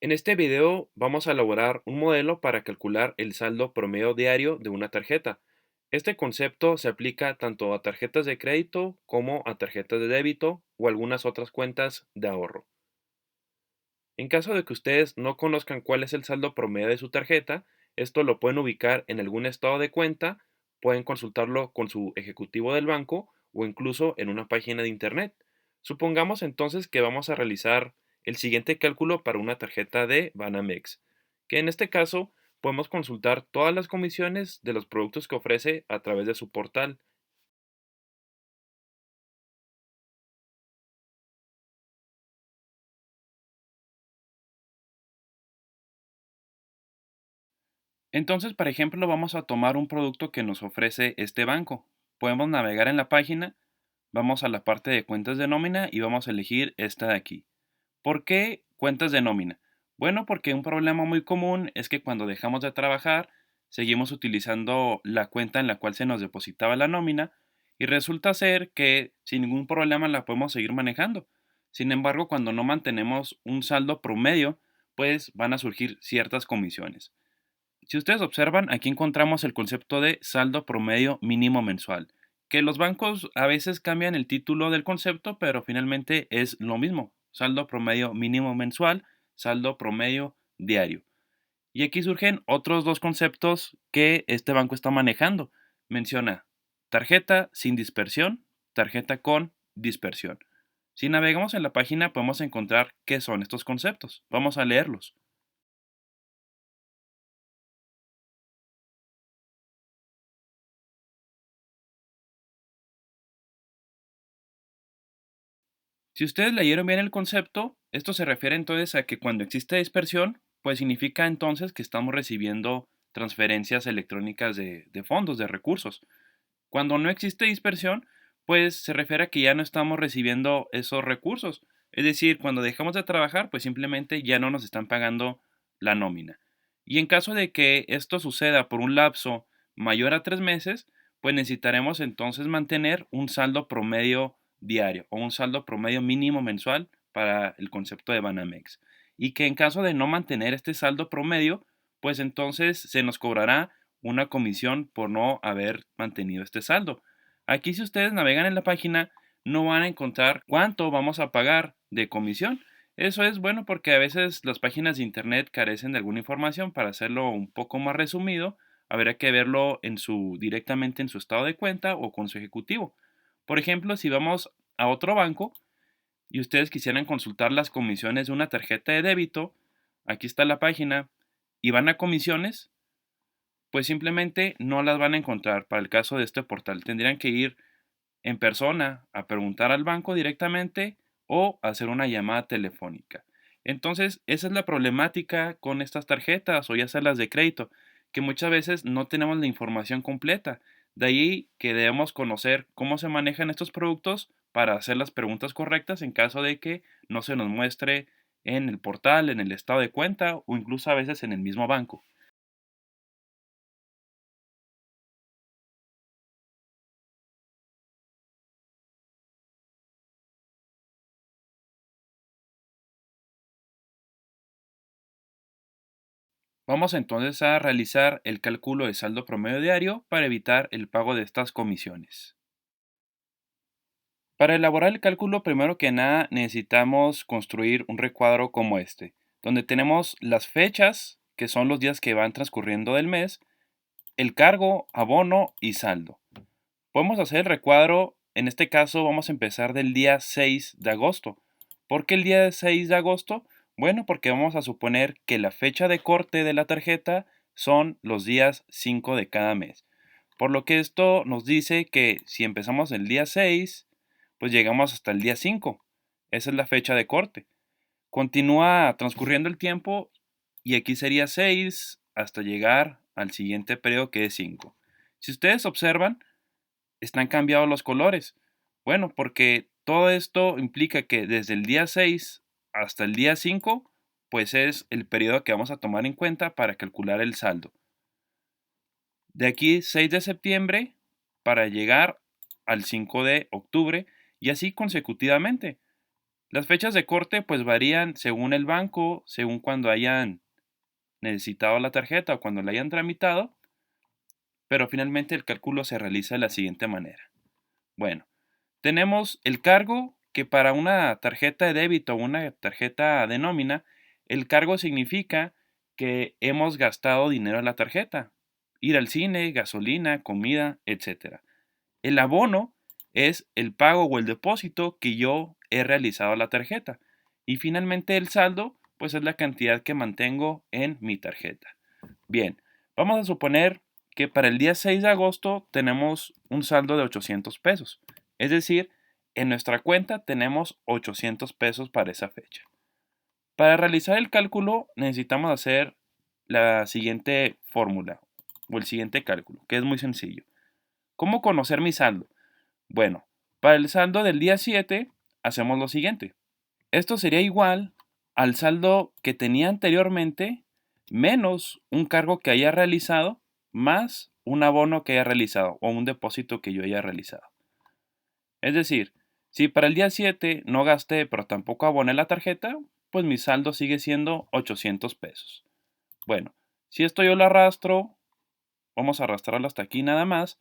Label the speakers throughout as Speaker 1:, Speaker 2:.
Speaker 1: En este video vamos a elaborar un modelo para calcular el saldo promedio diario de una tarjeta. Este concepto se aplica tanto a tarjetas de crédito como a tarjetas de débito o algunas otras cuentas de ahorro. En caso de que ustedes no conozcan cuál es el saldo promedio de su tarjeta, esto lo pueden ubicar en algún estado de cuenta, pueden consultarlo con su ejecutivo del banco o incluso en una página de internet. Supongamos entonces que vamos a realizar el siguiente cálculo para una tarjeta de Banamex, que en este caso podemos consultar todas las comisiones de los productos que ofrece a través de su portal. Entonces, por ejemplo, vamos a tomar un producto que nos ofrece este banco. Podemos navegar en la página. Vamos a la parte de cuentas de nómina y vamos a elegir esta de aquí. ¿Por qué cuentas de nómina? Bueno, porque un problema muy común es que cuando dejamos de trabajar, seguimos utilizando la cuenta en la cual se nos depositaba la nómina y resulta ser que sin ningún problema la podemos seguir manejando. Sin embargo, cuando no mantenemos un saldo promedio, pues van a surgir ciertas comisiones. Si ustedes observan, aquí encontramos el concepto de saldo promedio mínimo mensual, que los bancos a veces cambian el título del concepto, pero finalmente es lo mismo, saldo promedio mínimo mensual, saldo promedio diario. Y aquí surgen otros dos conceptos que este banco está manejando. Menciona tarjeta sin dispersión, tarjeta con dispersión. Si navegamos en la página podemos encontrar qué son estos conceptos. Vamos a leerlos. Si ustedes leyeron bien el concepto, esto se refiere entonces a que cuando existe dispersión, pues significa entonces que estamos recibiendo transferencias electrónicas de fondos, de recursos. Cuando no existe dispersión, pues se refiere a que ya no estamos recibiendo esos recursos. Es decir, cuando dejamos de trabajar, pues simplemente ya no nos están pagando la nómina. Y en caso de que esto suceda por un lapso mayor a 3 meses, pues necesitaremos entonces mantener un saldo promedio diario o un saldo promedio mínimo mensual para el concepto de Banamex. Y que en caso de no mantener este saldo promedio, pues entonces se nos cobrará una comisión por no haber mantenido este saldo. Aquí si ustedes navegan en la página no van a encontrar cuánto vamos a pagar de comisión. Eso es bueno porque a veces las páginas de internet carecen de alguna información. Para hacerlo un poco más resumido, habrá que verlo directamente en su estado de cuenta o con su ejecutivo. Por ejemplo, si vamos a otro banco y ustedes quisieran consultar las comisiones de una tarjeta de débito, aquí está la página y van a comisiones, pues simplemente no las van a encontrar para el caso de este portal. Tendrían que ir en persona a preguntar al banco directamente o hacer una llamada telefónica. Entonces, esa es la problemática con estas tarjetas o ya sea las de crédito, que muchas veces no tenemos la información completa. De ahí que debemos conocer cómo se manejan estos productos para hacer las preguntas correctas en caso de que no se nos muestre en el portal, en el estado de cuenta o incluso a veces en el mismo banco. Vamos entonces a realizar el cálculo de saldo promedio diario para evitar el pago de estas comisiones. Para elaborar el cálculo, primero que nada necesitamos construir un recuadro como este, donde tenemos las fechas, que son los días que van transcurriendo del mes, el cargo, abono y saldo. Podemos hacer el recuadro, en este caso vamos a empezar del día 6 de agosto. ¿Por qué el día 6 de agosto? Bueno, porque vamos a suponer que la fecha de corte de la tarjeta son los días 5 de cada mes. Por lo que esto nos dice que si empezamos el día 6, pues llegamos hasta el día 5. Esa es la fecha de corte. Continúa transcurriendo el tiempo y aquí sería 6 hasta llegar al siguiente periodo que es 5. Si ustedes observan, están cambiados los colores. Bueno, porque todo esto implica que desde el día 6 hasta el día 5, pues es el periodo que vamos a tomar en cuenta para calcular el saldo. De aquí 6 de septiembre para llegar al 5 de octubre y así consecutivamente. Las fechas de corte pues varían según el banco, según cuando hayan necesitado la tarjeta o cuando la hayan tramitado, pero finalmente el cálculo se realiza de la siguiente manera. Bueno, tenemos el cargo que para una tarjeta de débito o una tarjeta de nómina, el cargo significa que hemos gastado dinero en la tarjeta. Ir al cine, gasolina, comida, etc. El abono es el pago o el depósito que yo he realizado a la tarjeta. Y finalmente el saldo, pues es la cantidad que mantengo en mi tarjeta. Bien, vamos a suponer que para el día 6 de agosto tenemos un saldo de 800 pesos. Es decir, en nuestra cuenta tenemos 800 pesos para esa fecha. Para realizar el cálculo necesitamos hacer la siguiente fórmula o el siguiente cálculo, que es muy sencillo. ¿Cómo conocer mi saldo? Bueno, para el saldo del día 7 hacemos lo siguiente. Esto sería igual al saldo que tenía anteriormente menos un cargo que haya realizado más un abono que haya realizado o un depósito que yo haya realizado. Es decir, si para el día 7 no gasté pero tampoco aboné la tarjeta, pues mi saldo sigue siendo 800 pesos. Bueno, si esto yo lo arrastro, vamos a arrastrarlo hasta aquí nada más.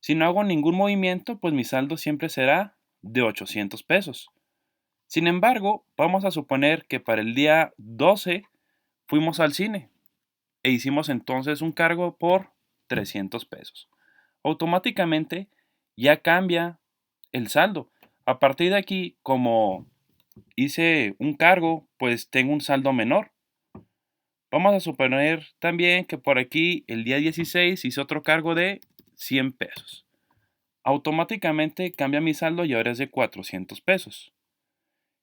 Speaker 1: Si no hago ningún movimiento, pues mi saldo siempre será de 800 pesos. Sin embargo, vamos a suponer que para el día 12 fuimos al cine e hicimos entonces un cargo por 300 pesos. Automáticamente ya cambia el saldo. A partir de aquí, como hice un cargo, pues tengo un saldo menor. Vamos a suponer también que por aquí el día 16 hice otro cargo de 100 pesos. Automáticamente cambia mi saldo y ahora es de 400 pesos.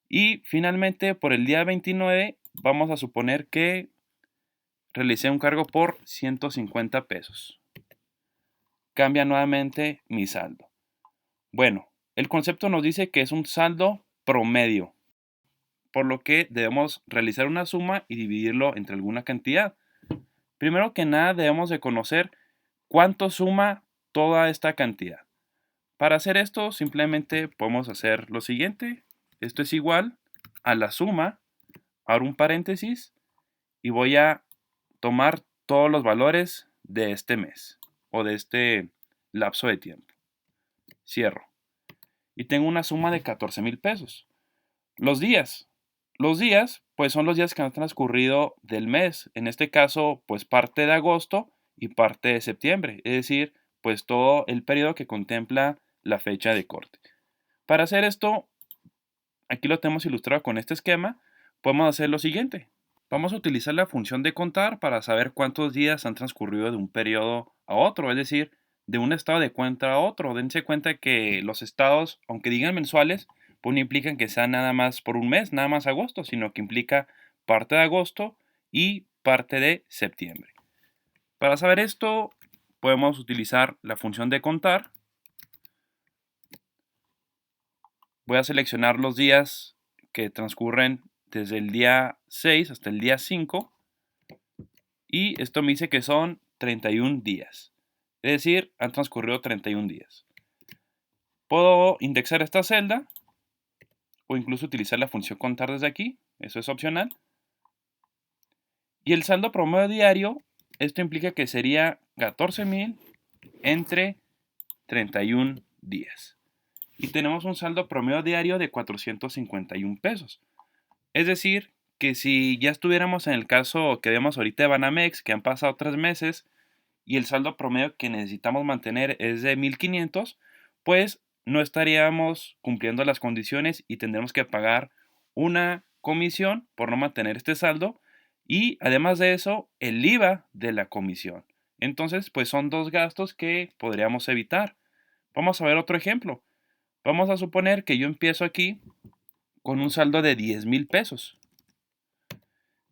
Speaker 1: Y finalmente por el día 29 vamos a suponer que realicé un cargo por 150 pesos. Cambia nuevamente mi saldo. Bueno, el concepto nos dice que es un saldo promedio, por lo que debemos realizar una suma y dividirlo entre alguna cantidad. Primero que nada debemos de conocer cuánto suma toda esta cantidad. Para hacer esto simplemente podemos hacer lo siguiente. Esto es igual a la suma, abro un paréntesis y voy a tomar todos los valores de este mes o de este lapso de tiempo. Cierro. Y tengo una suma de 14,000 pesos. Los días. Los días, pues son los días que han transcurrido del mes. En este caso, pues parte de agosto y parte de septiembre. Es decir, pues todo el periodo que contempla la fecha de corte. Para hacer esto, aquí lo tenemos ilustrado con este esquema. Podemos hacer lo siguiente. Vamos a utilizar la función de contar para saber cuántos días han transcurrido de un periodo a otro, es decir, de un estado de cuenta a otro. Dense cuenta que los estados, aunque digan mensuales, pues no implican que sea nada más por un mes, nada más agosto, sino que implica parte de agosto y parte de septiembre. Para saber esto, podemos utilizar la función de contar. Voy a seleccionar los días que transcurren desde el día 6 hasta el día 5. Y esto me dice que son 31 días. Es decir, han transcurrido 31 días. Puedo indexar esta celda o incluso utilizar la función contar desde aquí. Eso es opcional. Y el saldo promedio diario, esto implica que sería 14,000 entre 31 días. Y tenemos un saldo promedio diario de 451 pesos. Es decir, que si ya estuviéramos en el caso que vemos ahorita de Banamex, que han pasado 3 meses, y el saldo promedio que necesitamos mantener es de 1,500, pues no estaríamos cumpliendo las condiciones y tendremos que pagar una comisión por no mantener este saldo y además de eso el IVA de la comisión. Entonces, pues son dos gastos que podríamos evitar. Vamos a ver otro ejemplo. Vamos a suponer que yo empiezo aquí con un saldo de 10,000 pesos.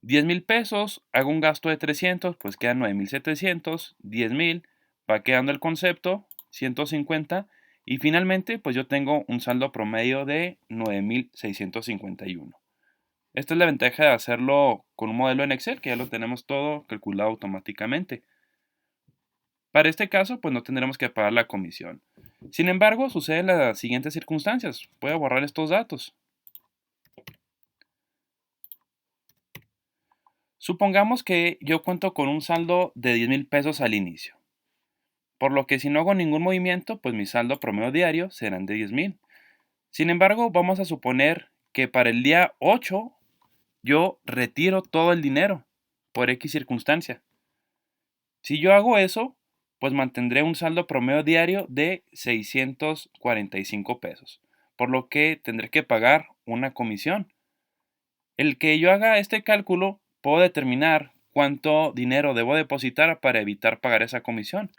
Speaker 1: 10,000 pesos, hago un gasto de 300, pues quedan 9,700, 10,000, va quedando el concepto, 150, y finalmente pues yo tengo un saldo promedio de 9,651. Esta es la ventaja de hacerlo con un modelo en Excel, que ya lo tenemos todo calculado automáticamente. Para este caso, pues no tendremos que pagar la comisión. Sin embargo, suceden las siguientes circunstancias. Voy a borrar estos datos. Supongamos que yo cuento con un saldo de 10,000 pesos al inicio, por lo que si no hago ningún movimiento, pues mi saldo promedio diario serán de 10,000. Sin embargo, vamos a suponer que para el día 8 yo retiro todo el dinero por X circunstancia. Si yo hago eso, pues mantendré un saldo promedio diario de 645 pesos, por lo que tendré que pagar una comisión. El que yo haga este cálculo, puedo determinar cuánto dinero debo depositar para evitar pagar esa comisión.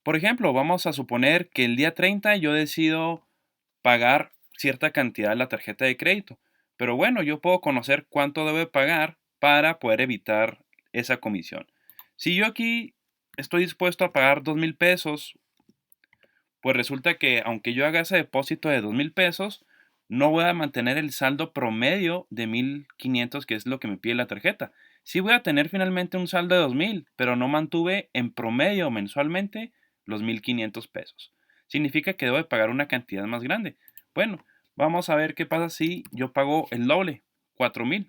Speaker 1: Por ejemplo, vamos a suponer que el día 30 yo decido pagar cierta cantidad de la tarjeta de crédito. Pero bueno, yo puedo conocer cuánto debo de pagar para poder evitar esa comisión. Si yo aquí estoy dispuesto a pagar 2,000 pesos, pues resulta que aunque yo haga ese depósito de 2,000 pesos, no voy a mantener el saldo promedio de 1,500, que es lo que me pide la tarjeta. Sí voy a tener finalmente un saldo de 2,000, pero no mantuve en promedio mensualmente los 1,500 pesos. Significa que debo de pagar una cantidad más grande. Bueno, vamos a ver qué pasa si yo pago el doble, 4,000.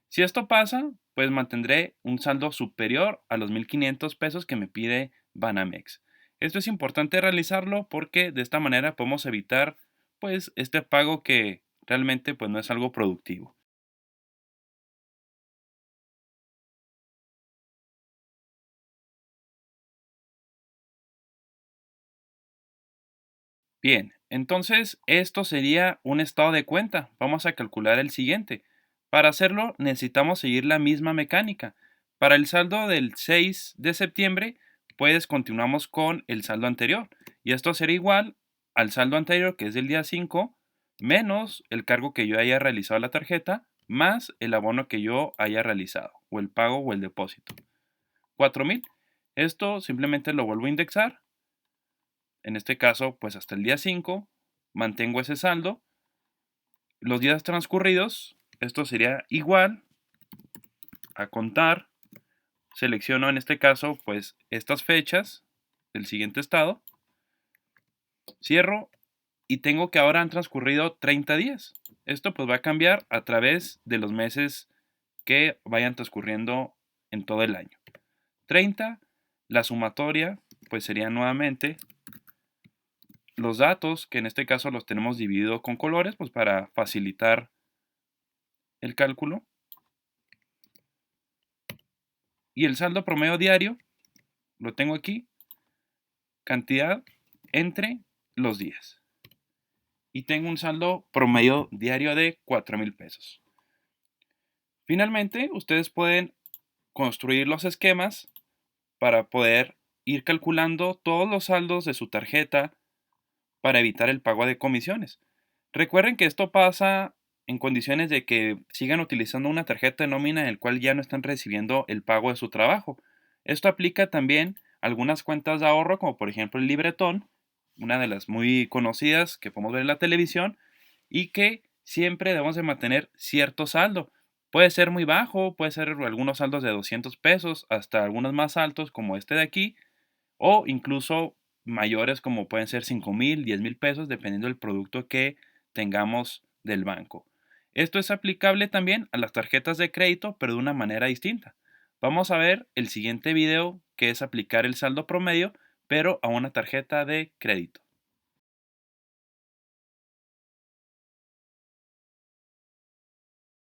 Speaker 1: Si esto pasa, pues mantendré un saldo superior a los 1,500 pesos que me pide Banamex. Esto es importante realizarlo porque de esta manera podemos evitar pues este pago que realmente pues no es algo productivo. Bien, entonces esto sería un estado de cuenta. Vamos a calcular el siguiente. Para hacerlo necesitamos seguir la misma mecánica. Para el saldo del 6 de septiembre, pues continuamos con el saldo anterior. Y esto será igual al saldo anterior, que es del día 5 menos el cargo que yo haya realizado a la tarjeta, más el abono que yo haya realizado, o el pago o el depósito. 4,000. Esto simplemente lo vuelvo a indexar, en este caso, pues hasta el día 5 mantengo ese saldo. Los días transcurridos, esto sería igual a contar. Selecciono en este caso, pues estas fechas del siguiente estado. Cierro y tengo que ahora han transcurrido 30 días. Esto pues va a cambiar a través de los meses que vayan transcurriendo en todo el año. 30, la sumatoria, pues sería nuevamente los datos, que en este caso los tenemos dividido con colores, pues para facilitar el cálculo. Y el saldo promedio diario, lo tengo aquí, cantidad entre los días. Y tengo un saldo promedio diario de 4,000 pesos. Finalmente, ustedes pueden construir los esquemas para poder ir calculando todos los saldos de su tarjeta para evitar el pago de comisiones. Recuerden que esto pasa en condiciones de que sigan utilizando una tarjeta de nómina en el cual ya no están recibiendo el pago de su trabajo. Esto aplica también a algunas cuentas de ahorro, como por ejemplo el Libretón, una de las muy conocidas que podemos ver en la televisión, y que siempre debemos de mantener cierto saldo. Puede ser muy bajo, puede ser algunos saldos de 200 pesos, hasta algunos más altos como este de aquí, o incluso mayores como pueden ser 5,000, 10,000 pesos, dependiendo del producto que tengamos del banco. Esto es aplicable también a las tarjetas de crédito, pero de una manera distinta. Vamos a ver el siguiente video, que es aplicar el saldo promedio, pero a una tarjeta de crédito.